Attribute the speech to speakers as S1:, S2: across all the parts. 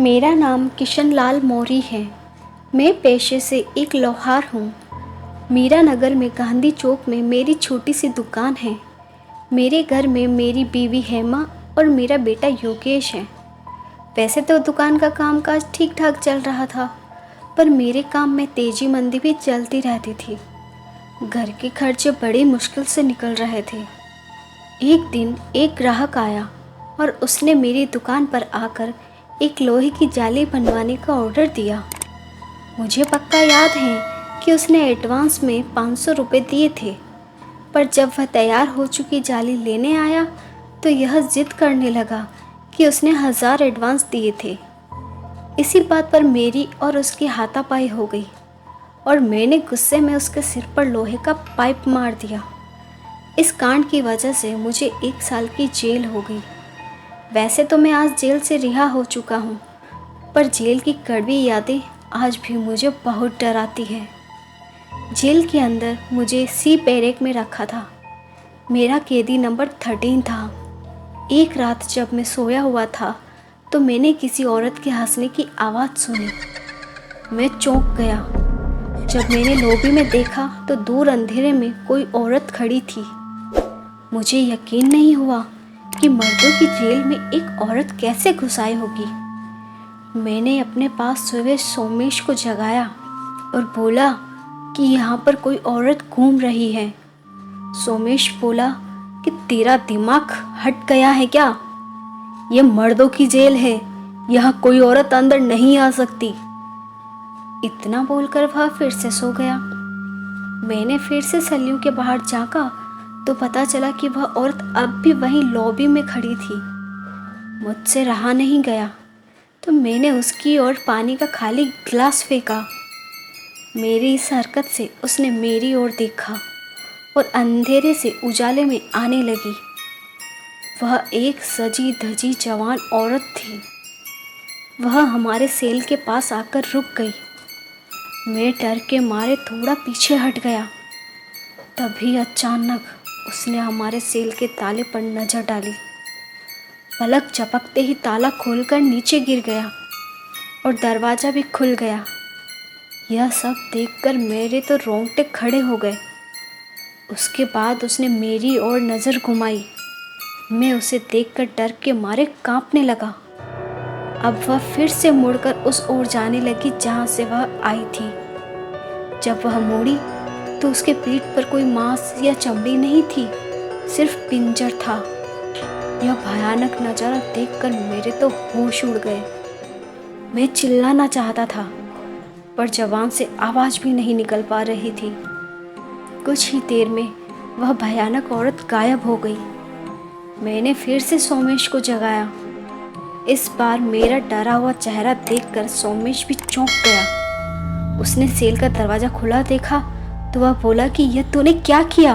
S1: मेरा नाम किशन लाल मौर्य है। मैं पेशे से एक लोहार हूँ। मीरा नगर में गांधी चौक में मेरी छोटी सी दुकान है। मेरे घर में मेरी बीवी हेमा और मेरा बेटा योगेश है। वैसे तो दुकान का कामकाज ठीक ठाक चल रहा था, पर मेरे काम में तेजी मंदी भी चलती रहती थी। घर के खर्चे बड़ी मुश्किल से निकल रहे थे। एक दिन एक ग्राहक आया और उसने मेरी दुकान पर आकर एक लोहे की जाली बनवाने का ऑर्डर दिया। मुझे पक्का याद है कि उसने एडवांस में 500 रुपये दिए थे, पर जब वह तैयार हो चुकी जाली लेने आया तो यह जिद करने लगा कि उसने 1000 एडवांस दिए थे। इसी बात पर मेरी और उसकी हाथापाई हो गई और मैंने गुस्से में उसके सिर पर लोहे का पाइप मार दिया। इस कांड की वजह से मुझे 1 साल की जेल हो गई। वैसे तो मैं आज जेल से रिहा हो चुका हूँ, पर जेल की कड़वी यादें आज भी मुझे बहुत डराती है। जेल के अंदर मुझे सी बैरक में रखा था। मेरा कैदी नंबर 13 था। एक रात जब मैं सोया हुआ था तो मैंने किसी औरत के हंसने की आवाज़ सुनी। मैं चौंक गया। जब मैंने लॉबी में देखा तो दूर अंधेरे में कोई औरत खड़ी थी। मुझे यकीन नहीं हुआ कि मर्दों की जेल में एक औरत कैसे घुस आई होगी। मैंने अपने पास सोए सोमेश को जगाया और बोला कि यहाँ पर कोई औरत घूम रही है। सोमेश बोला कि तेरा दिमाग हट गया है क्या? ये मर्दों की जेल है, यहाँ कोई औरत अंदर नहीं आ सकती। इतना बोलकर वह फिर से सो गया। मैंने फिर से सलियों के बाहर झांका तो पता चला कि वह औरत अब भी वहीं लॉबी में खड़ी थी। मुझसे रहा नहीं गया तो मैंने उसकी ओर पानी का खाली गिलास फेंका। मेरी इस हरकत से उसने मेरी ओर देखा और अंधेरे से उजाले में आने लगी। वह एक सजी धजी जवान औरत थी। वह हमारे सेल के पास आकर रुक गई। मैं डर के मारे थोड़ा पीछे हट गया। तभी अचानक उसने हमारे सेल के ताले पर नजर डाली। पलक झपकते ही ताला खोलकर नीचे गिर गया और दरवाज़ा भी खुल गया। यह सब देखकर मेरे तो रोंगटे खड़े हो गए। उसके बाद उसने मेरी ओर नज़र घुमाई। मैं उसे देखकर डर के मारे कांपने लगा। अब वह फिर से मुड़कर उस ओर जाने लगी जहाँ से वह आई थी। जब वह मुड़ी तो उसके पीठ पर कोई मांस या चमड़ी नहीं थी, सिर्फ पिंजर था। यह भयानक नज़ारा देखकर मेरे तो होश उड़ गए। मैं चिल्लाना चाहता था, पर ज़बान से आवाज़ भी नहीं निकल पा रही थी। कुछ ही देर में वह भयानक औरत गायब हो गई। मैंने फिर से सोमेश को जगाया। इस बार मेरा डरा हुआ चेहरा देखकर सोमेश भी चौंक गया। उसने सेल का दरवाज़ा खुला देखा तो वह बोला कि यह तूने क्या किया?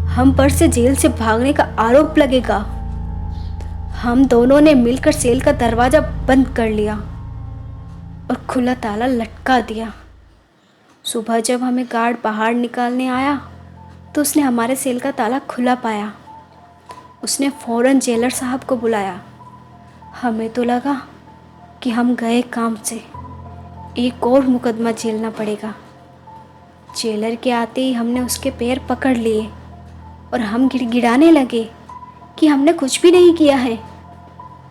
S1: हम पर से जेल से भागने का आरोप लगेगा। हम दोनों ने मिलकर सेल का दरवाज़ा बंद कर लिया और खुला ताला लटका दिया। सुबह जब हमें गार्ड बाहर निकालने आया तो उसने हमारे सेल का ताला खुला पाया। उसने फ़ौरन जेलर साहब को बुलाया। हमें तो लगा कि हम गए काम से, एक और मुकदमा झेलना पड़ेगा। जेलर के आते ही हमने उसके पैर पकड़ लिए और हम गिड़गिड़ाने लगे कि हमने कुछ भी नहीं किया है।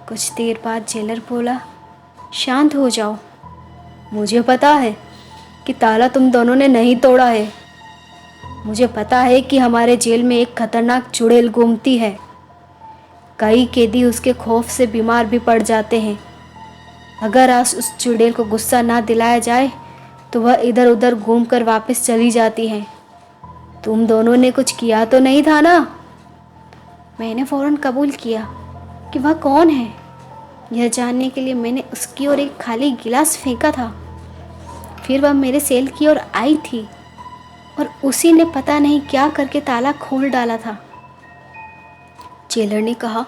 S1: कुछ देर बाद जेलर बोला, शांत हो जाओ। मुझे पता है कि ताला तुम दोनों ने नहीं तोड़ा है। मुझे पता है कि हमारे जेल में एक खतरनाक चुड़ैल घूमती है। कई कैदी उसके खौफ से बीमार भी पड़ जाते हैं। अगर आज उस चुड़ैल को गुस्सा ना दिलाया जाए तो वह इधर उधर घूमकर वापस चली जाती है। तुम दोनों ने कुछ किया तो नहीं था ना? मैंने फ़ौरन कबूल किया कि वह कौन है। यह जानने के लिए मैंने उसकी ओर एक खाली गिलास फेंका था। फिर वह मेरे सेल की ओर आई थी और उसी ने पता नहीं क्या करके ताला खोल डाला था। जेलर ने कहा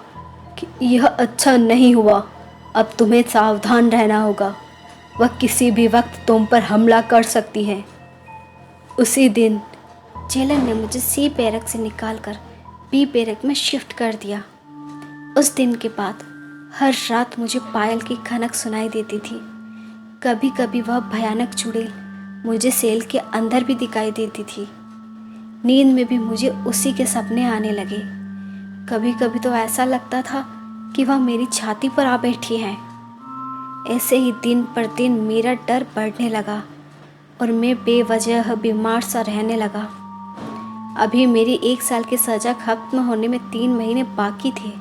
S1: कि यह अच्छा नहीं हुआ, अब तुम्हें सावधान रहना होगा। वह किसी भी वक्त तुम पर हमला कर सकती है। उसी दिन जेलर ने मुझे सी बैरक से निकालकर बी बैरक में शिफ्ट कर दिया। उस दिन के बाद हर रात मुझे पायल की खनक सुनाई देती थी। कभी कभी वह भयानक चुड़ैल मुझे सेल के अंदर भी दिखाई देती थी। नींद में भी मुझे उसी के सपने आने लगे। कभी कभी तो ऐसा लगता था कि वह मेरी छाती पर आ बैठी है। ऐसे ही दिन पर दिन मेरा डर बढ़ने लगा और मैं बेवजह बीमार सा रहने लगा। अभी मेरी 1 साल की सज़ा खत्म होने में 3 महीने बाकी थे।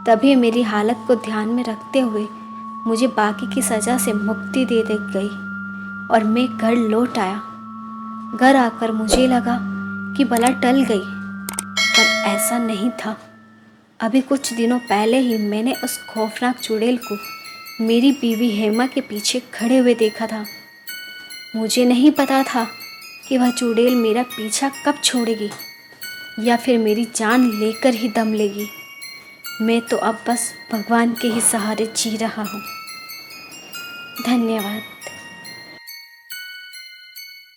S1: तभी मेरी हालत को ध्यान में रखते हुए मुझे बाकी की सज़ा से मुक्ति दे दी गई और मैं घर लौट आया। घर आकर मुझे लगा कि बला टल गई, पर ऐसा नहीं था। अभी कुछ दिनों पहले ही मैंने उस खौफनाक चुड़ैल को मेरी बीवी हेमा के पीछे खड़े हुए देखा था। मुझे नहीं पता था कि वह चुड़ैल मेरा पीछा कब छोड़ेगी या फिर मेरी जान लेकर ही दम लेगी। मैं तो अब बस भगवान के ही सहारे जी रहा हूँ। धन्यवाद।